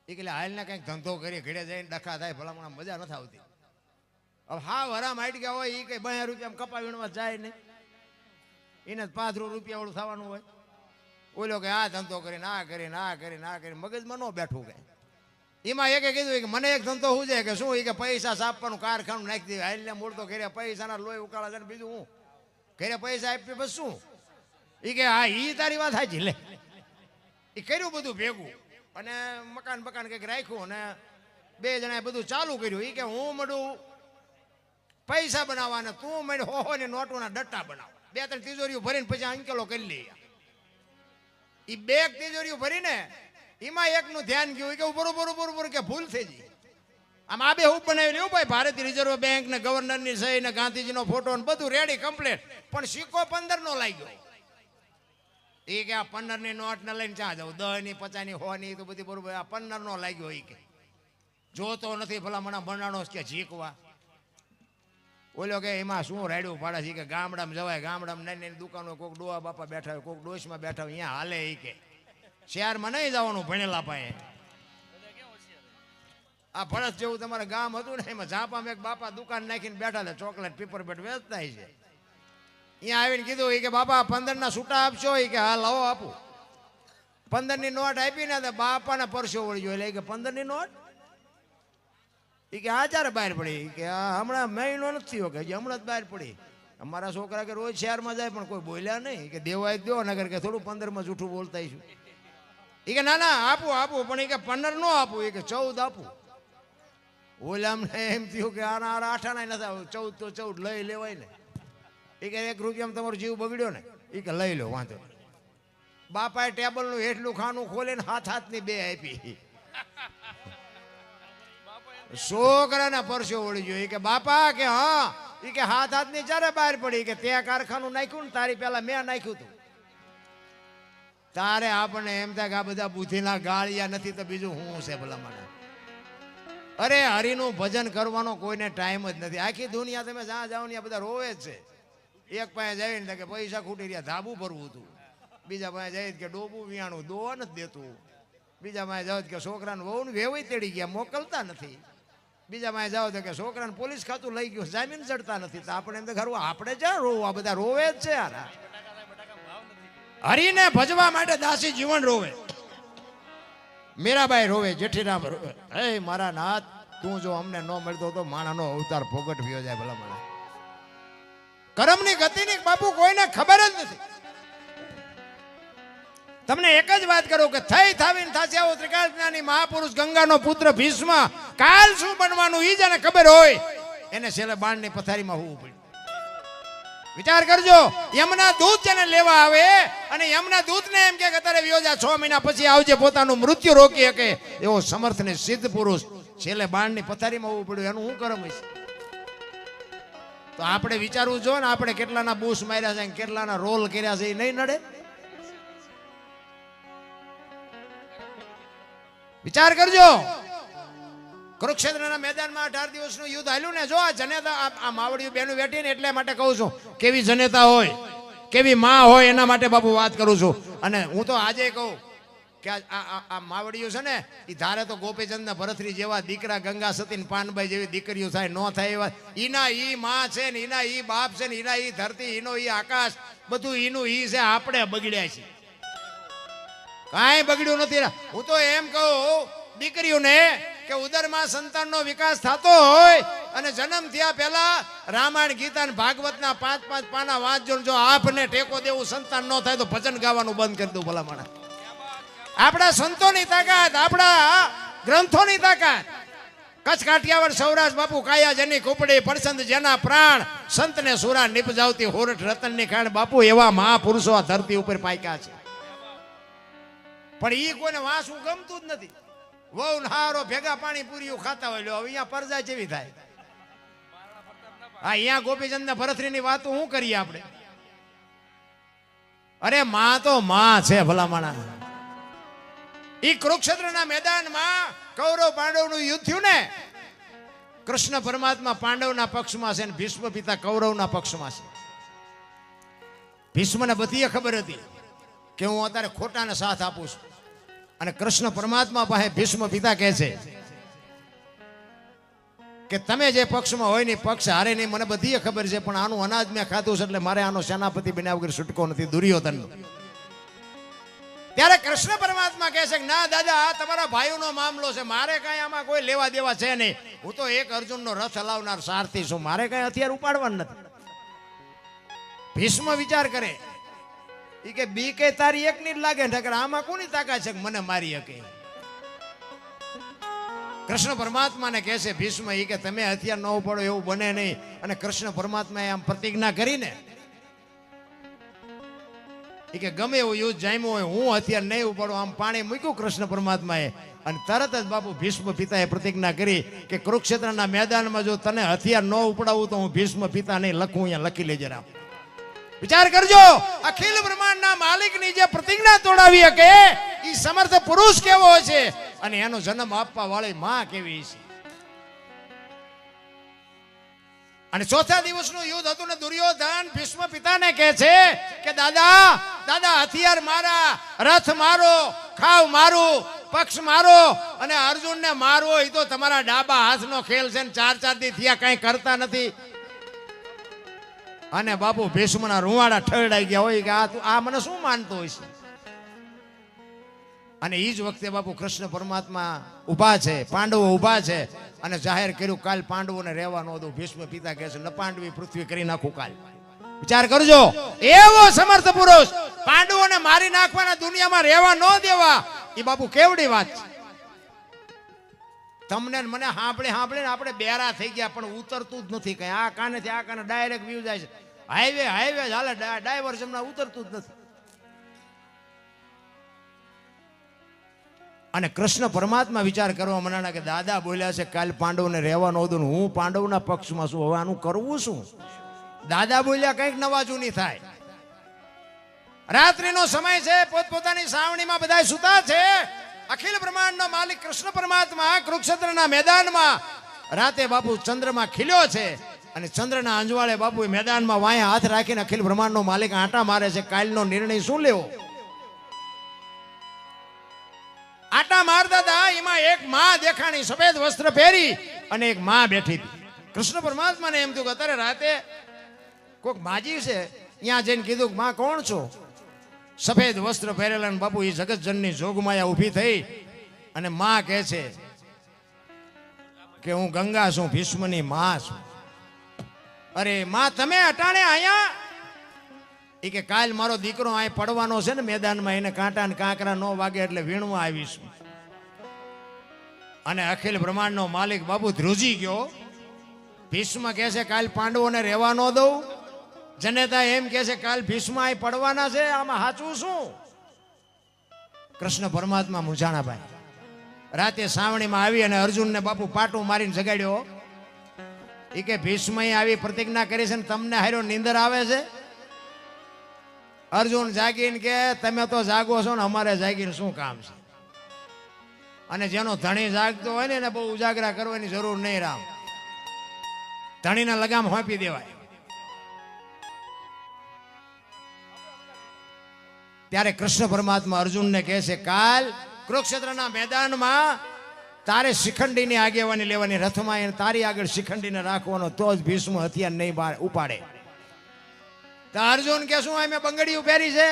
એ કે હાલને કંઈક ધંધો કરી ઘરે જઈને ડખા થાય ભલામણા મજા નથી આવતી. હવે હા હરામ હાઈટ ગયા હોય એ કઈ 2 રૂપિયા કપા વીણવા જાય નહીં. એને 5 રૂપિયા વાળું થવાનું હોય. ઓલો કે આ ધંધો કરીને આ કરીને મગજમાં ન બેઠું કે. એમાં એકે કીધું કે મને એક ધંધો શું છે કે શું એ કે પૈસા સાપવાનું કારખાનું નાખી દે. હાલને મૂળ તો ઘરે પૈસાના લોહી ઉકાળા છે ને બીજું હું ઘરે પૈસા આપી બસ શું. એ કે હા એ તારી વાત સાચી લે. એ કર્યું બધું ભેગું અને મકાન કંઈક રાખ્યું અને 2 જણાએ બધું ચાલુ કર્યું. એ કે હું મળું પૈસા બનાવવા ને તું મળે હો ને નોટોના ડટ્ટા બનાવ. 2-3 તિજોરીઓ ભરીને પછી અંકેલો કરી લે. એ 2 તિજોરીઓ ભરીને એમાં એકનું ધ્યાન ગયું કે બરોબર કે ભૂલ થઈ ગઈ. આમ આ બે હું બનાવી એવું ભાઈ ભારતીય રિઝર્વ બેંક ને ગવર્નરની સહી ને ગાંધીજીનો ફોટો ને બધું રેડી કમ્પ્લીટ પણ સિક્કો 15 નો લાગ્યો. એ કે આ 15 ની નોટ ને લઈને ચા જાવ 10 ની 50 ની 100 ની તો બધી બરોબર. આ 15 નો લાગ્યો. એ કે જોતો નથી ભલા મને બનાણો કે ઝીકવા. ઓલો કે એમાં શું રાડ્યું પાડે છે કે ગામડામાં જવાય. ગામડામાં નાની દુકાનો કોઈક ડોવા બાપા બેઠા હોય કોઈક ડોશમાં બેઠા હોય અહીંયા હાલે. એ કે શહેરમાં નહીં જવાનું ભણેલા પાસે. આ ભરત જેવું તમારે ગામ હતું ને એમાં ઝાપામાં એક બાપા દુકાન નાખીને બેઠા હતા ચોકલેટ પેપર બેટ વેચતા છે. અહીંયા આવીને કીધું એ કે બાપા 15 ના છૂટા આપશો? એ કે હા લાવો આપું. 15 ની નોટ આપીને તો બાપાને પરસો વળી ગયો. એટલે કે 15 ની નોટ? એ કે આ ચારે બહાર પડી. કે હમણાં મહિનો નથી થયો કે હમણાં જ બહાર પડી. અમારા છોકરા કે રોજ શહેરમાં જાય પણ કોઈ બોલ્યા નહીં. કે દેવાય દો નગર કે થોડું 15 માં જૂઠું બોલતા છું. એ કે ના આપું પણ એ કે 15 નો આપું. એ કે 14 આપું. ઓલામને એમ થયું કે આના 8 આના નથી આવું 14 તો 14 લઈ લેવાય ને. એ કે 1 રૂપિયામાં તમારો જીવ બગડ્યો ને. એ કે લઈ લો વાંધો. બાપાએ ટેબલનું હેઠલું ખાનું ખોલીને હાથની 2 આપી. છોકરાના પરસો વળી ગયો. એ કે બાપા કે હા. એ કે હાથની ચારે બહાર પડી. કે તે કારખાનું નાખ્યું ને તારી પેલા મેં નાખ્યું હતું. તારે આપણને એમ થાય કે આ બધા બુદ્ધિના ગાળિયા નથી તો બીજું શું છે ભલા મને. અરે હરિનું ભજન કરવાનો કોઈને ટાઈમ જ નથી. આખી દુનિયા તમે જ્યાં જાઓ ને બધા રોવે જ છે. એક પાસે જઈને કે પૈસા ખૂટી રહ્યા ધાબુ ભરવું હતું. બીજા પાસે જાય કે ડોબું વિયાણું દોવા નથી દેતું. બીજા પાસે જાઓ કે છોકરાને વહુને વેવાઈ તેડી ગયા મોકલતા નથી. બીજા પાસે જાઓ તો કે છોકરાને પોલીસ ખાતું લઈ ગયું જામીન ચડતા નથી. તો આપણે એમ તો ખરું આપણે જ્યાં રોવું આ બધા રોવે જ છે. યાર હરિને ભજવા માટે દાસી જીવન રોવે. મીરાબાઈ રોવે, જેઠીરામ રોવે. હે મારા નાથ તું જો અમને ન મળતો તો માણાનો અવતાર પોગટ ભયો જાય ભલા મને. કરમની ગતિની બાપુ કોઈને ખબર જ નથી. તમને એક જ વાત કરું કે થઈ થાવીને થાશે આવો ત્રિકાળ જ્ઞાની મહાપુરુષ ગંગાનો પુત્ર ભીષ્મ કાલ શું બનવાનું ઈ જેને ખબર હોય એને છેલ્લે બાણની પથારીમાં હોવું પડ્યું. વિચાર કરજો, યમના દૂત જેને લેવા આવે અને યમના દૂતને એમ કે અત્યારે વિયોજા 6 મહિના પછી આવજે, પોતાનું મૃત્યુ રોકી શકે એવો સમર્થ ને સિદ્ધ પુરુષ છેલ્લે બાણની પથારીમાં આવવું પડ્યું, એનું શું કરમ હશે? તો આપણે વિચારવું જો ને, આપણે કેટલાના બૂસ માર્યા છે, કેટલાના રોલ કર્યા છે, એ નહીં નડે? વિચાર કરજો. કુરુક્ષેત્રના મેદાનમાં 18 દિવસનું યુદ્ધ હાલ્યું ને, જો આ જનેતા, આ માવડીઓ બેનું બેઠી ને, એટલે માટે કહું છું, કેવી જનેતા હોય, કેવી માં હોય, એના માટે બાપુ વાત કરું છું. અને હું તો આજે કહું કે આ માવડીઓ છે ને, એ ધારે તો ગોપીચંદ ને ભરતરી જેવા દીકરા, ગંગા સતી ને પાનબાઈ જેવી દીકરીઓ થાય, ન થાય એવા ઈના ઈ માં છે ને, ઈના ઈ બાપ છે ને, ઈના ઈ ધરતી, ઈનો ઈ આકાશ, બધું ઈનું ઈ છે. આપણે બગડ્યા છે, કાંઈ બગડ્યું નથી. હું તો એમ કહું દીકરીઓને કે ઉદરમાં સંતાનનો વિકાસ થતો હોય અને જન્મ થયા પહેલા રામાયણ, ગીતા અને ભાગવતના 5-5 પાના વાંચજો. જો આપને ટેકો દેવું સંતાન ન થાય તો ભજન ગાવાનું બંધ કરી દઉં ભલા માણસ. આપણા સંતોની તાકાત, આપણા ગ્રંથોની તાકાત. કચ્છ, કાઠિયાવાડ, સૌરાષ્ટ્ર બાપુ, કાયા જેની કુપડી, પરસંદ જેના પ્રાણ, સંતને સુરા નિપજાવતી હોરઠ રતનની ખાણ. બાપુ એવા મહાપુરુષો આ ધરતી ઉપર પાક્યા છે, પણ ઈ કોઈને વાંસવું ગમતું જ નથી. વહુ હારો ભેગા પાણી પૂરીઓ ખાતા હોય. લો અહીંયા પરજા જેવી થાય. હા, અહીંયા ગોપીચંદ ને ભરતરી ની વાતો શું કરીએ આપણે? અરે માં તો માં છે ભલામણા. ઈ કુરુક્ષેત્રના મેદાનમાં કૌરવ પાંડવનું યુદ્ધ થયું ને, કૃષ્ણ પરમાત્મા પાંડવના પક્ષમાં છે ને ભીષ્મ પિતા કૌરવના પક્ષમાં છે. ભીષ્મને બધી ખબર હતી કે હું અત્યારે ખોટાને સાથ આપું છું, અને કૃષ્ણ પરમાત્મા પાસે ભીષ્મ પિતા કહે છે કે તમે જે પક્ષમાં હોય ને પક્ષ હારે નહીં, મને બધી ખબર છે, પણ આનું અનાજ મેં ખાધું છે એટલે મારે આનો સેનાપતિ બન્યા વગર છૂટકો નથી, દુર્યોધન. ત્યારે કૃષ્ણ પરમાત્મા કહે છે કે ના દાદા, આ તમારા ભાઈઓનો મામલો છે, મારે કાંઈ આમાં કોઈ લેવા દેવા છે નહીં. હું તો એક અર્જુનનો રથ હલાવનાર સારથી છું, મારે કાંઈ હથિયાર ઉપાડવાનું નથી. ભીષ્મ વિચાર કરે ઈ કે બી કે તારી એકની જ લાગે ને, આમાં કોની તાકાત છે કે મને મારી શકે? કૃષ્ણ પરમાત્માને કહે છે ભીષ્મ, ઈ કે તમે હથિયાર ન ઉપાડો એવું બને નહીં. અને કૃષ્ણ પરમાત્માએ આમ પ્રતિજ્ઞા કરીને ઈ કે ગમે એવું યુદ્ધ જામ્યું હોય, હું હથિયાર નહીં ઉપાડો. આમ પાણી મૂક્યું કૃષ્ણ પરમાત્માએ, અને તરત જ બાપુ ભીષ્મ પિતાએ પ્રતિજ્ઞા કરી કે કુરુક્ષેત્રના મેદાનમાં જો તને હથિયાર ન ઉપડાવું તો હું ભીષ્મ પિતા નહીં લખું, અહીંયા લખી લેજે રામ. વિચાર કરજો, અખિલ બ્રહ્માંડના માલિકની જે પ્રતિજ્ઞા તોડાવી શકે એ સમર્થ પુરુષ કેવો છે, અને એનો જન્મ આપવા વાળી માં કેવી છે. અને ચોથા દિવસનું યુદ્ધ હતું ને, દુર્યોધન ભીષ્મ પિતાને કહે છે કે દાદા દાદા, હથિયાર મારા, રથ મારો, ખાવ મારું, પક્ષ મારો, અને અર્જુનને મારવો એ તો તમારા ડાબા હાથનો ખેલ છે ને 4-4 દી થયા કઈ કરતા નથી. અને બાપુ ભીષ્મના રૂવાડા ઠરડાઈ ગયા હોય કે આ મને શું માનતો હોય છે. અને એ જ વખતે બાપુ કૃષ્ણ પરમાત્મા ઉભા છે, પાંડવો ઉભા છે, અને જાહેર કર્યું કાલ પાંડવોને રહેવા ન દઉં. ભીષ્મ પિતા કહે છે ન પાંડવી પૃથ્વી કરી નાખું કાલ. વિચાર કરજો, એવો સમર્થ પુરુષ પાંડવોને મારી નાખવાના, દુનિયામાં રહેવા ન દેવા, એ બાપુ કેવડી વાત છે. તમને મને સાંભળે સાંભળીને આપણે બેરા થઈ ગયા, પણ ઉતરતું જ નથી કઈ. આ કાનેથી આ કાને ડાયરેક્ટ વ્યૂ જાય છે. હાઈવે હાલે, ડાયવર્ઝન ઉતરતું જ નથી. અને કૃષ્ણ પરમાત્મા વિચાર કરવા મનાણા કે દાદા બોલ્યા છે કાલ પાંડવને રહેવા ન દઉં, હું પાંડવના પક્ષમાં છું, હવે આનું કરવું શું? દાદા બોલ્યા કંઈક નવાજું નહીં થાય. રાત્રિનો સમય છે, પોતપોતાની સાવણીમાં બધા સુતા છે. અખિલ બ્રહ્માંડનો માલિક કૃષ્ણ પરમાત્મા કુરુક્ષેત્રના મેદાનમાં રાતે બાપુ ચંદ્રમાં ખીલ્યો છે, અને ચંદ્રના અંજવાળે બાપુ મેદાનમાં વાયા હાથ રાખીને અખિલ બ્રહ્માંડનો માલિક આંટા મારે છે. કાલનો નિર્ણય શું લેવો? આટા મારતા હતા, એમાં એક માં દેખાણી, સફેદ વસ્ત્ર પહેરી, અને એક માં બેઠી હતી. કૃષ્ણ પરમાત્માને એમ થયું કે અત્યારે રાતે કોઈક માજી છે, ત્યાં જઈને કીધું માં કોણ છો? સફેદ વસ્ત્ર પહેરેલા ને બાપુ એ જગતજનની જોગમાયા ઊભી થઈ, અને માં કહે છે કે હું ગંગા છું, ભીષ્મની માં છું. અરે માં તમે અટાણે આયા? એ કે કાલ મારો દીકરો અહીં પડવાનો છે ને મેદાનમાં, એને કાંટા ને કાંકરા ન વાગે એટલે વીણવા આવીશું. અને અખિલ બ્રહ્માંડનો માલિક બાપુ ધ્રુજી ગયો. ભીષ્મ કહે છે કાલ પાંડવોને રહેવા ન દઉં, જનેતા એમ કે છે કાલ ભીષ્મ અહીં પડવાના છે, આમાં સાચું શું? કૃષ્ણ પરમાત્મા મૂંઝાણા ભાઈ. રાતે સાવણીમાં આવી અને અર્જુનને બાપુ પાટું મારીને જગાડ્યો. એ કે ભીષ્મએ આવી પ્રતિજ્ઞા કરી છે ને તમને હાર્યો નીંદર આવે છે? અર્જુન જાગીને કે તમે તો જાગો છો ને અમારે જાગીને શું કામ છે? અને જેનો ધણી જાગતો હોય ને એને બહુ ઉજાગરા કરવાની જરૂર નહીં રામ. ધણીને લગામ હોંપી દેવાય. ત્યારે કૃષ્ણ પરમાત્મા અર્જુનને કહે છે કાલ કુરુક્ષેત્રના મેદાનમાં તારે શિખંડીની આગેવાની લેવાની, રથમાં એને તારી આગળ શિખંડીને રાખવાનો, તો જ ભીષ્મ હથિયાર નહીં ઉપાડે. તો અર્જુન કે શું અમે બંગડીયું પહેરી છે?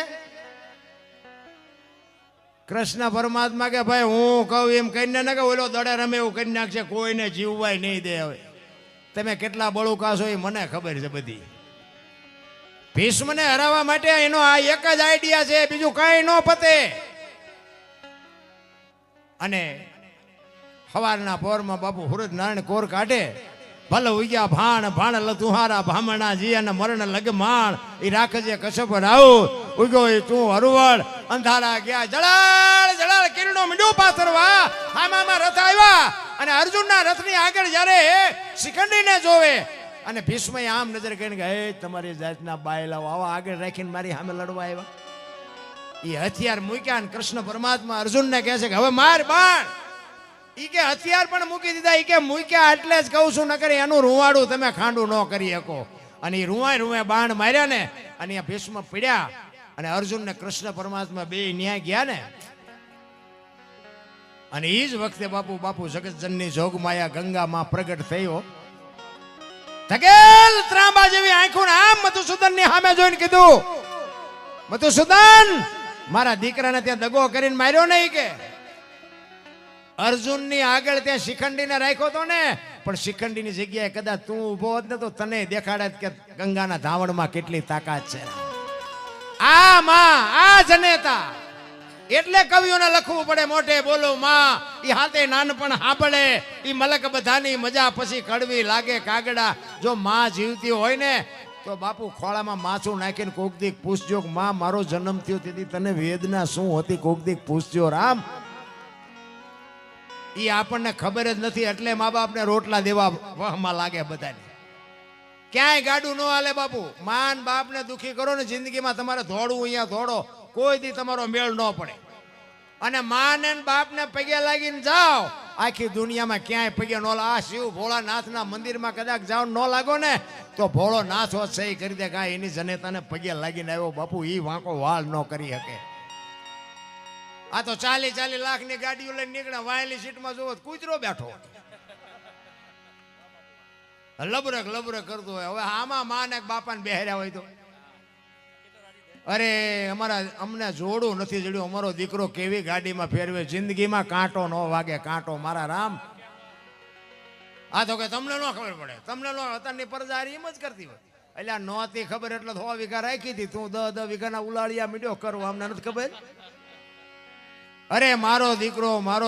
કૃષ્ણ પરમાત્મા કે ભાઈ હું કહું એમ કહીને ને કે ઓલો દડે રમે એવું કરી નાખશે, કોઈને જીવવાય નહીં દે. હવે તમે કેટલા બળુકા છો એ મને ખબર છે બધી. ભીષ્મને હરાવવા માટે એનો આ એક જ આઈડિયા છે, બીજું કઈ ન પતે. અને સવારના પોરમાં બાપુ હુરજ નારાયણ કોર કાઢે, ભલે ઉગ્યા ભાણ ભાણ લતુહારા ભામણા જી અને મરણ લગ માણ એ રાખજે કશપ રાઉ ઉગ્યો એ તું હરવળ અંધારા ગયા જળાળ જળાળ કિરણો મીંડું પાથરવા. આમાં રથ આવ્યા અને અર્જુનના રથની આગળ જ્યારે શિખંડીને જોવે અને ભીષ્મએ આમ નજર કરીને કે હે તમારી જાતના બાયલાઓ આવા આગળ રાખીને મારી સામે લડવા આવ્યા. એ હથિયાર મૂક્યા અને કૃષ્ણ પરમાત્મા અર્જુનને કહે છે કે હવે માર બાણ. ઈ કે હથિયાર પણ મૂકી દીધા. ઈ કે મૂક્યા એટલે જ કહું છું, નકર એનું રૂવાડું તમે ખાંડું ન કરી શકો. અને એ રૂવાય બાણ માર્યા ને અને આ ભીષ્મ પીડ્યા અને અર્જુન ને કૃષ્ણ પરમાત્મા બે ન્યાય ગયા ને. અને એ જ વખતે બાપુ જગતજનની જોગમાયા ગંગામાં પ્રગટ થયો. ધકેલ ત્રાંબા જેવી આંખો આમ મધુસૂદન ની સામે જોઈને કીધું, મધુસૂદન મારા દીકરાને ત્યાં દગો કરીને માર્યો નહીં કે? અર્જુનની આગળ ત્યાં શિખંડીને રાખ્યો તો ને, પણ શિખંડીની જગ્યાએ કદાચ તું ઉભો હોત ને તો તને દેખાડે કે ગંગાના ધાવણમાં કેટલી તાકાત છે. આ માં આ જનેતા એટલે કવિઓને લખવું પડે મોઢે બોલો માં. ઈ હાથે નાનપણ હાંભળે ઈ મલક બધાની મજા પછી કડવી લાગે કાગડા. જો માં જીવતી હોય ને તો બાપુ ખોળામાં માથું નાખીને કોક દીક પૂછજો કે માં મારો જન્મ થયો તેથી તને વેદના શું હતી, કોક દીક પૂછજો રામ. ઈ આપણને ખબર જ નથી એટલે મા બાપને રોટલા દેવા વહમાં લાગે બધાને. ક્યાંય ગાડું ન હાલે બાપુ. માન બાપને દુખી કરો ને જિંદગીમાં તમારે દોડવું અહીંયા દોડો, કોઈ દી તમારો મેળ ન પડે. અને માન ને બાપને પગે લાગીને જાઓ, આખી દુનિયામાં ક્યાંય પગે ન આ શિવ ભોળાનાથના મંદિરમાં કદાચ જાઓ ન લાગો ને તો ભોળોનાથ હોત સહી કરી દે કાંઈ એની જનેતાને પગે લાગીને આવ્યો બાપુ. ઈ વાંકો વાળ ન કરી શકે. આ તો 40 લાખની ગાડીઓ લઈને નીકળે, વાયેલી સીટમાં જોવો કૂતરો બેઠો લબરક લબરક કરતો હોય. હવે આમાં માં ને બાપાને બેહર્યા હોય તો અરે અમને જોડું નથી જડ્યું. અમારો દીકરો કેવી ગાડીમાં ફેરવે, જિંદગીમાં કાંટો ન વાગે કાંટો મારા રામ. આ તો કે તમને ન ખબર પડે, તમને ન અત્યારની પરજારી એમ જ કરતી હોય. એટલે નહોતી ખબર એટલે 100 વીઘા રાખી હતી, તું 10 વીઘાના ઉલાળિયા મીડ્યો કરવા, અમને નથી ખબર. અરે મારો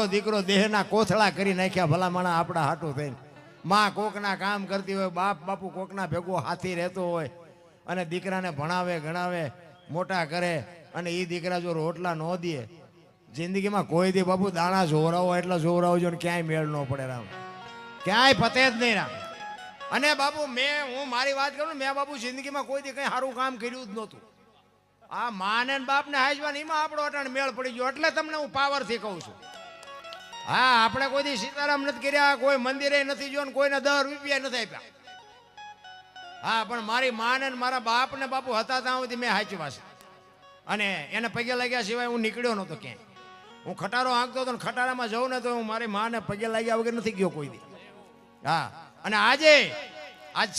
દીકરો દેહના કોથળા કરી નાખ્યા ભલા માણા આપણા હાટું થઈને. માં કોકના કામ કરતી હોય, બાપુ કોકના ભેગો હાથી રહેતો હોય અને દીકરાને ભણાવે ગણાવે મોટા કરે અને એ દીકરા જો રોટલા ન દે જિંદગીમાં કોઈ દી બાપુ દાણા જોરાવો એટલા જોરાવજો ને ક્યાંય મેળ ન પડે રામ, ક્યાંય પતે જ નહીં રામ. અને બાપુ હું મારી વાત કરું ને, મેં બાપુ જિંદગીમાં કોઈ દી કઈ સારું કામ કર્યું જ નહોતું. આ માને બાપને હાજવાન એમાં આપણો અટાણ મેળ પડી ગયો એટલે તમને હું પાવરથી કહું છું. હા આપણે કોઈ દી સીતારામ નથી કર્યા, કોઈ મંદિરે નથી જોયું, કોઈને 10 રૂપિયા નથી આપ્યા. હા પણ મારી માને મારા બાપને બાપુ હતા ત્યાં સુધી મેં હાચવા છે અને એને પગે લાગ્યા સિવાય હું નીકળ્યો નહોતો ક્યાંય. હું ખટારો હાંકતો હતો ને ખટારામાં જઉં ને તો હું મારી માને પગે લાગ્યા વગર નથી ગયો કોઈ દી. હા અને આજ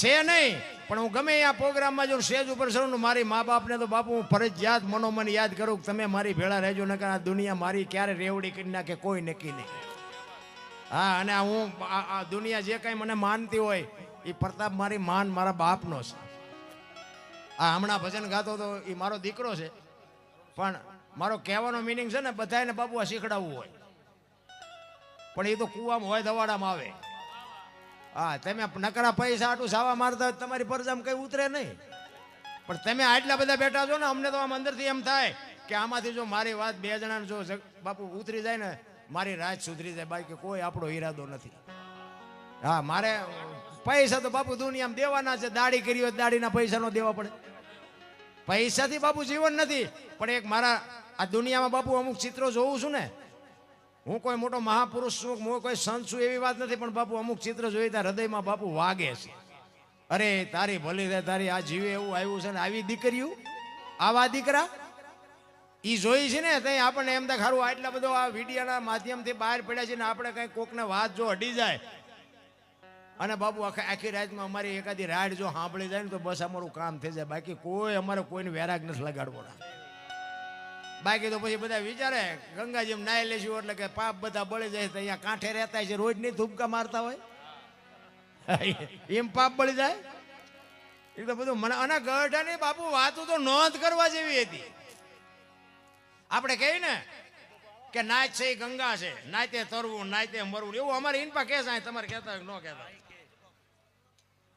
છે નહીં પણ હું ગમે આ પ્રોગ્રામમાં જો સ્ટેજ ઉપર છું મારી મા બાપને તો બાપુ હું ફરજિયાત મનોમન યાદ કરું કે તમે મારી ભેળા રહેજો, નકર આ દુનિયા મારી ક્યારે રેવડી કરી નાખે કોઈ નક્કી નહીં. હા અને હું આ દુનિયા જે કાંઈ મને માનતી હોય એ પ્રતાપ મારી માન મારા બાપનો છે. આ હમણાં ભજન ગાતો તો એ મારો દીકરો છે પણ મારો કહેવાનો મિનિંગ છે ને બધાને બાપુ આ શીખડાવવું હોય પણ એ તો કુવામાં હોય દવાડામાં આવે. હા તમે નકરા પૈસા આટલું સાવા મારતા તમારી પરજામાં કઈ ઉતરે નહીં. પણ તમે આટલા બધા બેઠા છો ને, અમને તો આમ અંદરથી એમ થાય કે આમાંથી જો મારી વાત બે જણાને જો બાપુ ઉતરી જાય ને, મારી રાત સુધરી જાય. બાકી કોઈ આપણો ઈરાદો નથી. હા, મારે પૈસા તો બાપુ દુનિયામાં દેવાના છે. દાઢી કરી હોય દાઢીના પૈસા નો દેવા પડે. પૈસાથી બાપુ જીવન નથી. પણ એક મારા આ દુનિયામાં બાપુ અમુક ચિત્રો જોઉં છું ને, હું કોઈ મોટો મહાપુરુષ છું, હું કોઈ સંત છું એવી વાત નથી, પણ બાપુ અમુક ચિત્ર જોઈ ત્યાં હૃદયમાં બાપુ વાગે છે. અરે તારી ભલી થાય, તારી આ જીવે એવું આવ્યું છે ને, આવી દીકરીઓ, આવા દીકરા ઈ જોઈ છે ને, ત્યાં આપણને એમ થાય ખારું આટલા બધો આ વિડીયાના માધ્યમથી બહાર પડ્યા છે ને, આપણે કઈ કોકને વાત જો અડી જાય અને બાપુ આખી રાતમાં અમારી એકાદી રાડ જો સાંભળી જાય ને, તો બસ અમારું કામ થઈ જાય. બાકી કોઈ અમારે કોઈને વેરાગ નથી લગાડવો. બાકી તો પછી બધા વિચારે ગંગાજીમાં નાઈ લેશું એટલે કે પાપ બધા બળી જાય. તો અહીંયા કાંઠે રહેતા છે, રોજ નહીં ધૂપકા મારતા હોય, એમ પાપ બળી જાય. એ તો બધું મને અને ગઢાની બાપુ વાતો તો નોંધ કરવા જેવી હતી. આપણે કહીએ ને કે નાચ છે એ ગંગા છે, નાચે તરવું નાચે મરવું, એવું અમારે ઇનપા કે છે. તમારે કહેતા ન કહેતા.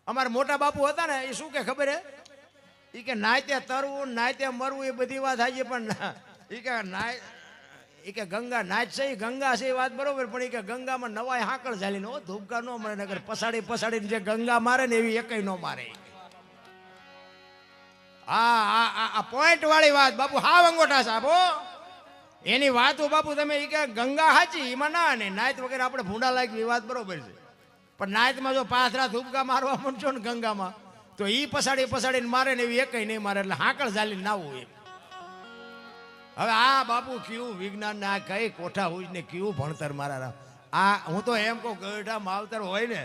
અમારા મોટા બાપુ હતા ને, એ શું કે ખબર હે, એ કે નાચે તરવું નાચે મરવું એ બધી વાત થાય છે, પણ એ કે ગંગા નાચ છે એ ગંગા છે એ વાત બરોબર, પણ એ કે ગંગામાં નવાય હાકળ ઝાલીને હો, ધૂપકા નો મારે, નગર પસાડી પસાડીને જે ગંગા મારે ને એવી એકય નો મારે. આ પોઈન્ટ વાળી વાત બાપુ હાવ અંગોઠા સાહેબ હો. એની વાતો બાપુ તમે એ કે ગંગા હાચી એમાં ના, ને નાયત વગેરે આપણે ભૂંડા લાગી વાત બરોબર છે, પણ નાયતમાં જો પાથરા ધૂપકા મારવા માંડશો ને ગંગામાં, તો ઈ પસાડી પસાડીને મારે ને એવી એકય નહીં મારે, એટલે હાકળ ઝાલીને નાવું એમ. હવે આ બાપુ કયું વિજ્ઞાન ને આ કઈ કોઠા હોય ને કયું ભણતર મારા. આ હું તો એમ કહું ગઢા માવતર હોય ને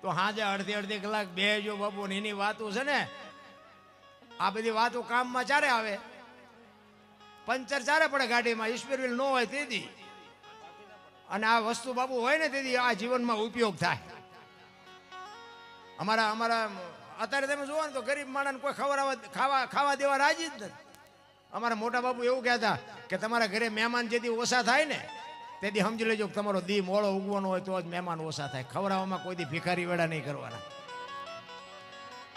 તો હાજે અડધી કલાક બે જો બાપુ ને એની વાતો છે ને, આ બધી વાતો કામમાં ચારે આવે. પંચર ચારે પડે ગાડીમાં, ઈશ્વરવીલ ન હોય તેથી, અને આ વસ્તુ બાપુ હોય ને તેથી આ જીવનમાં ઉપયોગ થાય. અમારા અત્યારે તમે જુઓ ને તો ગરીબ માણસને કોઈ ખાવા દેવા રાજી જ નથી. અમારા મોટા બાપુ એવું કહેતા કે તમારા ઘરે મહેમાન જેથી ઓછા થાય ને તેથી સમજી લેજો કે તમારો દી મોળો ઉગવાનો હોય તો જ મહેમાન ઓછા થાય. ખવડાવવામાં કોઈ દી ભિખારી વેડા નહીં કરવાના.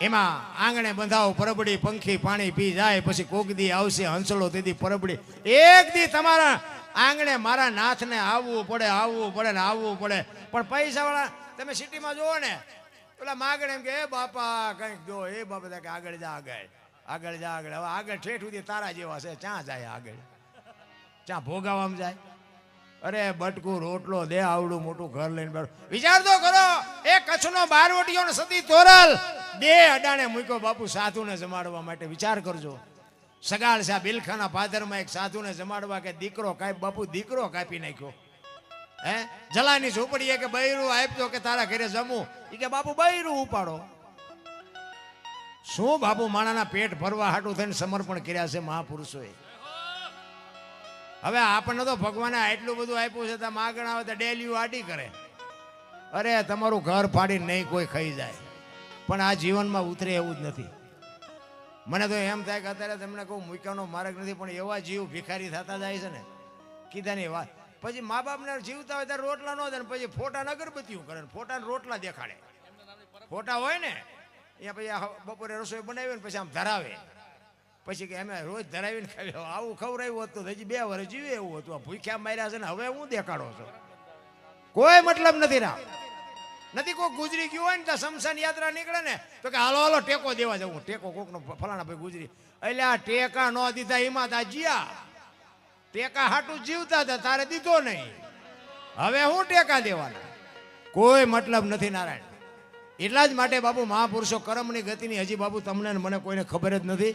એમાં આંગણે બંધાવ પરબડી, પંખી પાણી પી જાય, પછી કોક દી આવશે હંસલો તેથી પરબડી. એક દી તમારા આંગણે મારા નાથને આવવું પડે ને આવવું પડે. પણ પૈસા વાળા તમે સિટીમાં જુઓ ને, પેલા માગણે એમ કે એ બાપા કંઈક જો, એ બાપા કે આગળ જા આગળ જા આગળ. હવે આગળ ઠેઠ સુધી તારા જેવા છે, ક્યાં જાય આગળ, ક્યાં ભોગાવામાં જાય. અરે બટકું રોટલો દે, આવડું મોટું ઘર લઈને બેઠો. વિચાર તો કરો, એ કચ્છનો બારવટીયો ને સતી તોરલ બે અડાણે મૂક્યો બાપુ સાધુને જમાડવા માટે. વિચાર કરજો, સગાળ છે બિલખાના પાદરમાં એક સાધુને જમાડવા, કે દીકરો કાપી, બાપુ દીકરો કાપી નાખ્યો. હે જલાની ઝૂંપડીએ કે બૈરું આપ્યો કે તારા ઘરે જમું, એ કે બાપુ બૈરું ઉપાડો. શું બાપુ માણાના પેટ ભરવા હાટું થઈને સમર્પણ કર્યા છે મહાપુરુષોએ. હવે આપણને તો ભગવાને આટલું બધું આપ્યું છે, તમે આગળ આવે તો ડેલીઓ આડી કરે. અરે તમારું ઘર ફાડીને નહીં કોઈ ખાઈ જાય, પણ આ જીવનમાં ઉતરે એવું જ નથી. મને તો એમ થાય કે અત્યારે તમને કહું મૂક્યાનો માર્ગ નથી, પણ એવા જીવ ભિખારી થતા જાય છે ને, કીધાની વાત. પછી મા બાપને જીવતા હોય ત્યારે રોટલા ન દે, પછી ફોટા અગરબત્તીઓ કરે, ફોટા રોટલા દેખાડે. ફોટા હોય ને અહીંયા પછી બપોરે રસોઈ બનાવી ને પછી આમ ધરાવે, પછી કે અમે રોજ ધરાવીને ખાવી. આવું ખવડાવ્યું હતું હજી 2 વર્ષ જીવે એવું હતું. આ ભૂખ્યા માર્યા છે ને હવે હું દેખાડો છો, કોઈ મતલબ નથી. ના નથી કોઈ ગુજરી ગયું હોય ને તો શમશાન યાત્રા નીકળે ને તો કે હાલો હાલો ટેકો દેવા જવું. ટેકો કોકનો ફલાણા ભાઈ ગુજરી, એટલે આ ટેકા ન દીધા એમાં તા જીયા. ટેકા હાટું જીવતા હતા, તારે દીધો નહીં, હવે હું ટેકા દેવાના, કોઈ મતલબ નથી નારાયણ. એટલા જ માટે બાપુ મહાપુરુષો કર્મની ગતિની હજી બાપુ તમને મને કોઈને ખબર જ નથી.